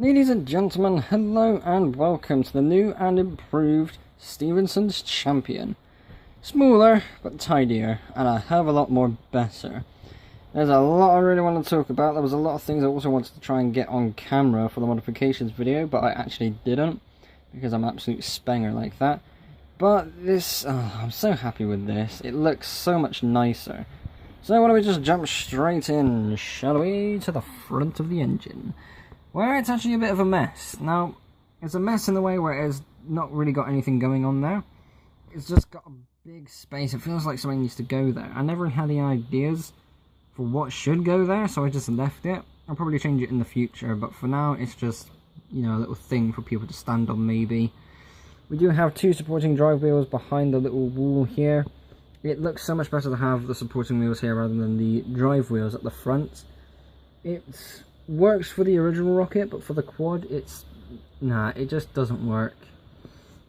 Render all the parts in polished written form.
Ladies and gentlemen, hello and welcome to the new and improved Stephenson's Champion. Smaller, but tidier, and a hell of a lot more better. There's a lot I really want to talk about. There was a lot of things I also wanted to try and get on camera for the modifications video, but I actually didn't, because I'm an absolute spanger like that. But this, I'm so happy with this. It looks so much nicer. So why don't we just jump straight in, shall we, to the front of the engine, where it's actually a bit of a mess. Now, it's a mess in the way where it's not really got anything going on there. It's just got a big space. It feels like something needs to go there. I never had any ideas for what should go there, so I just left it. I'll probably change it in the future, but for now, it's just, you know, a little thing for people to stand on, maybe. We do have two supporting drive wheels behind the little wall here. It looks so much better to have the supporting wheels here rather than the drive wheels at the front. It works for the original rocket, but for the quad, it just doesn't work.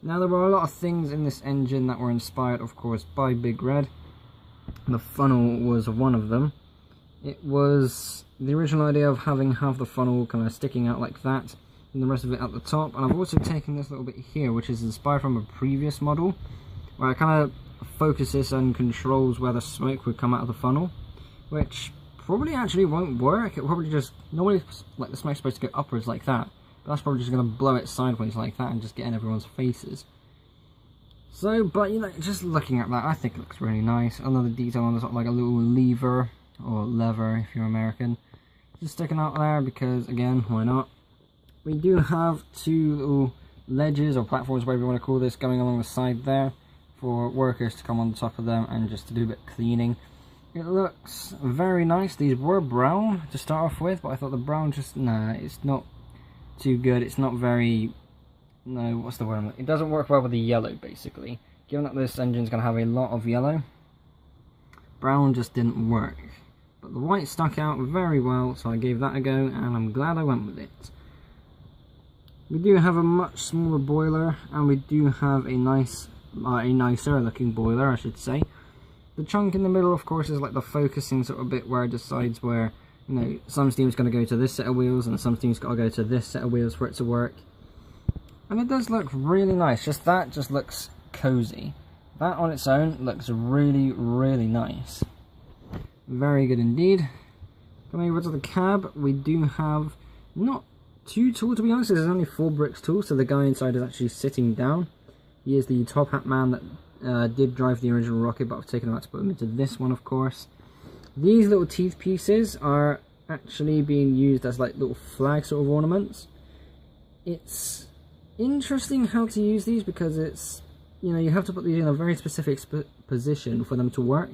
Now, there were a lot of things in this engine that were inspired, of course, by Big Red. The funnel was one of them. It was the original idea of having half the funnel kind of sticking out like that, and the rest of it at the top. And I've also taken this little bit here, which is inspired from a previous model, where I kind of focuses and controls where the smoke would come out of the funnel, which probably actually won't work. It probably just, normally like the smoke's supposed to go upwards like that, but that's probably just going to blow it sideways like that and just get in everyone's faces. So, but you know, just looking at that, I think it looks really nice. Another detail on the top, like a little lever, or lever if you're American, just sticking out there because, again, why not? We do have two little ledges or platforms, whatever you want to call this, going along the side there for workers to come on top of them and just to do a bit of cleaning. It looks very nice. These were brown to start off with, but I thought the brown just, nah, it's not too good. It's not very, no, what's the word? It doesn't work well with the yellow, basically. Given that this engine's going to have a lot of yellow, brown just didn't work. But the white stuck out very well, so I gave that a go, and I'm glad I went with it. We do have a much smaller boiler, and we do have a nicer looking boiler, I should say. The chunk in the middle, of course, is like the focusing sort of bit where it decides where, you know, some steam's going to go to this set of wheels and some steam's got to go to this set of wheels for it to work. And it does look really nice. That just looks cozy. That on its own looks really, really nice. Very good indeed. Coming over to the cab, we do have not too tall, to be honest. There's only 4 bricks tall, so the guy inside is actually sitting down. He is the top hat man that did drive the original rocket, but I've taken him out to put him into this one, of course. These little teeth pieces are actually being used as like little flag sort of ornaments. It's interesting how to use these because it's, you know, you have to put these in a very specific position for them to work.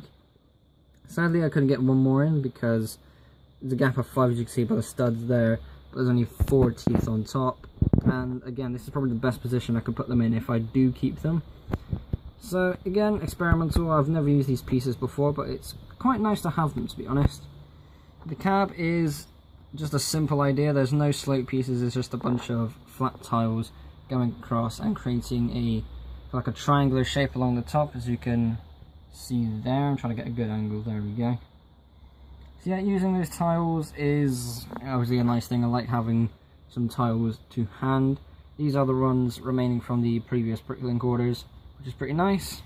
Sadly, I couldn't get one more in because there's a gap of 5, as you can see by the studs there, but there's only 4 teeth on top. And again, this is probably the best position I could put them in if I do keep them. So again, experimental. I've never used these pieces before, but it's quite nice to have them, to be honest. The cab is just a simple idea. There's no slope pieces. It's just a bunch of flat tiles going across and creating like a triangular shape along the top, as you can see there. I'm trying to get a good angle. There we go. So yeah, using those tiles is obviously a nice thing. I like having some tiles to hand. These are the ones remaining from the previous Bricklink orders, which is pretty nice.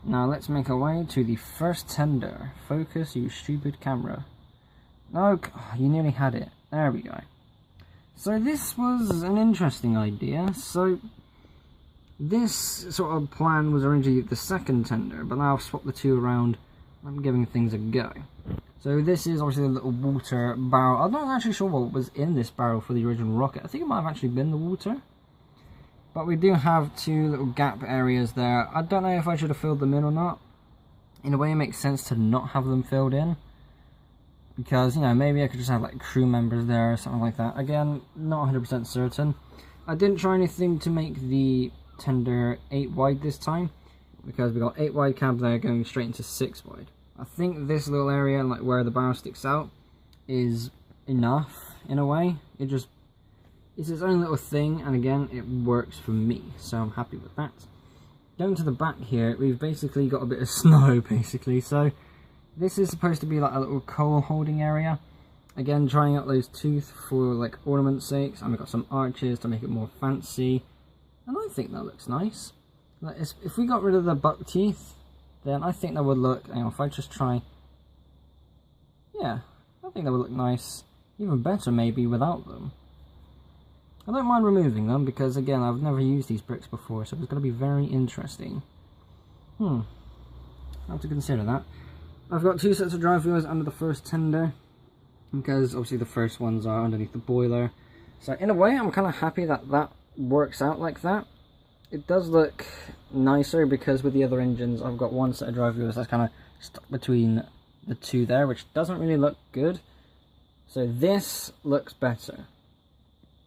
Now let's make our way to the first tender. Focus, you stupid camera. No, you nearly had it. There we go. So this was an interesting idea. So this sort of plan was originally the second tender, but now I've swapped the two around. I'm giving things a go. So this is obviously a little water barrel. I'm not actually sure what was in this barrel for the original rocket. I think it might have actually been the water. But we do have 2 little gap areas there. I don't know if I should have filled them in or not. In a way, it makes sense to not have them filled in, because, you know, maybe I could just have like crew members there or something like that. Again, not 100% certain. I didn't try anything to make the tender 8 wide this time, because we got 8 wide cab there going straight into 6 wide. I think this little area, like where the barrel sticks out, is enough in a way. It's its own little thing, and again, it works for me, so I'm happy with that. Going to the back here, we've basically got a bit of snow, basically, so this is supposed to be like a little coal holding area. Again, trying out those teeth for like ornament sakes, and we've got some arches to make it more fancy, and I think that looks nice. Like, if we got rid of the buck teeth, then I think that would look, hang on, if I just try, yeah, I think that would look nice, even better maybe without them. I don't mind removing them because, again, I've never used these bricks before, so it's going to be very interesting. I have to consider that. I've got 2 sets of drive wheels under the first tender, because obviously the first ones are underneath the boiler. So in a way, I'm kind of happy that that works out like that. It does look nicer because with the other engines, I've got 1 set of drive wheels that's kind of stuck between the 2 there, which doesn't really look good. So this looks better.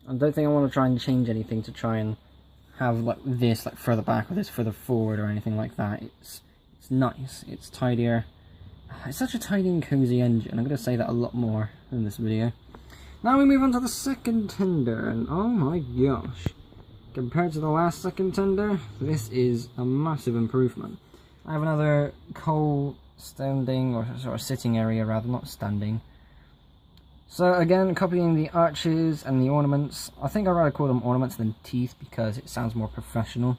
I don't think I want to try and change anything to try and have like this like further back or this further forward or anything like that. It's nice, it's tidier. It's such a tidy and cozy engine. I'm going to say that a lot more in this video. Now we move on to the second tender, and oh my gosh, compared to the last second tender, this is a massive improvement. I have another coal standing, or sort of sitting area rather, not standing. So again, copying the arches and the ornaments. I think I'd rather call them ornaments than teeth because it sounds more professional.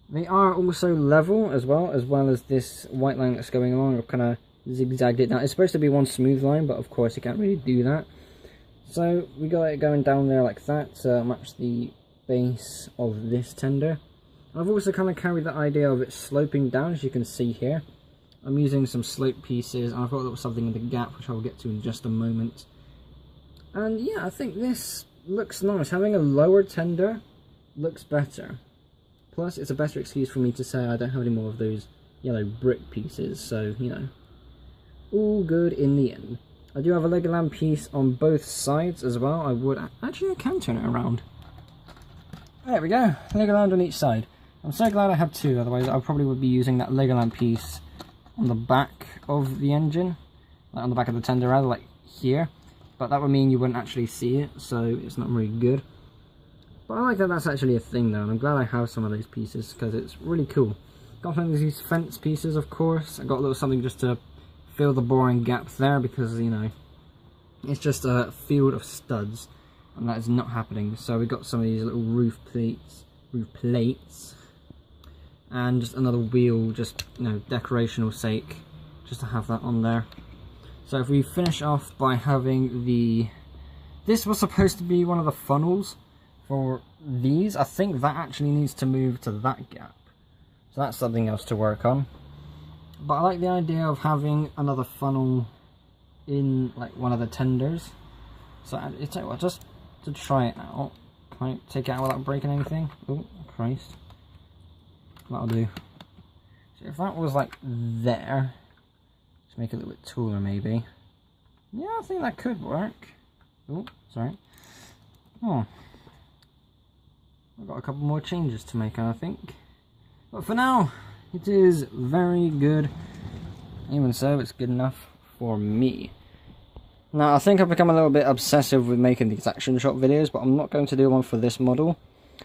They are also level as well as this white line that's going along. I've kind of zigzagged it down. It's supposed to be one smooth line, but of course you can't really do that. So we got it going down there like that to match the base of this tender. I've also kind of carried the idea of it sloping down, as you can see here. I'm using some slope pieces, and I've got a little something in the gap, which I'll get to in just a moment. And yeah, I think this looks nice. Having a lower tender looks better. Plus, it's a better excuse for me to say I don't have any more of those yellow brick pieces, so, you know, all good in the end. I do have a Legoland piece on both sides as well. Actually, I can turn it around. There we go, Legoland on each side. I'm so glad I have 2, otherwise I probably would be using that Legoland piece on the back of the engine, like on the back of the tender rather, like here, but that would mean you wouldn't actually see it, so it's not really good. But I like that that's actually a thing though, and I'm glad I have some of those pieces because it's really cool. Got some of these fence pieces, of course. I got a little something just to fill the boring gap there because, you know, it's just a field of studs and that is not happening. So we got some of these little roof plates, and just another wheel, just, you know, decorational sake, just to have that on there. So if we finish off by having this was supposed to be one of the funnels for these. I think that actually needs to move to that gap, so that's something else to work on. But I like the idea of having another funnel in like one of the tenders. So I tell you what, just to try it out, can I take it out without breaking anything? Oh Christ. That'll do. So if that was like there, just make it a little bit taller maybe. Yeah, I think that could work. Oh, sorry. Oh, I've got a couple more changes to make, I think. But for now, it is very good. Even so, it's good enough for me. Now, I think I've become a little bit obsessive with making these action shot videos, but I'm not going to do one for this model.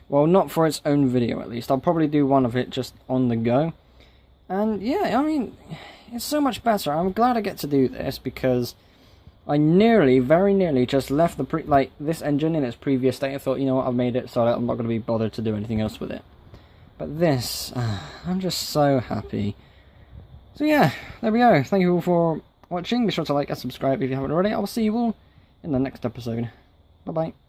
Well, not for its own video at least. I'll probably do one of it just on the go. And yeah, I mean, it's so much better. I'm glad I get to do this because I very nearly just left this engine in its previous state. I thought, you know what, I've made it, so I'm not going to be bothered to do anything else with it. But this, I'm just so happy. So yeah, there we go. Thank you all for watching. Be sure to like and subscribe if you haven't already. I will see you all in the next episode. Bye bye.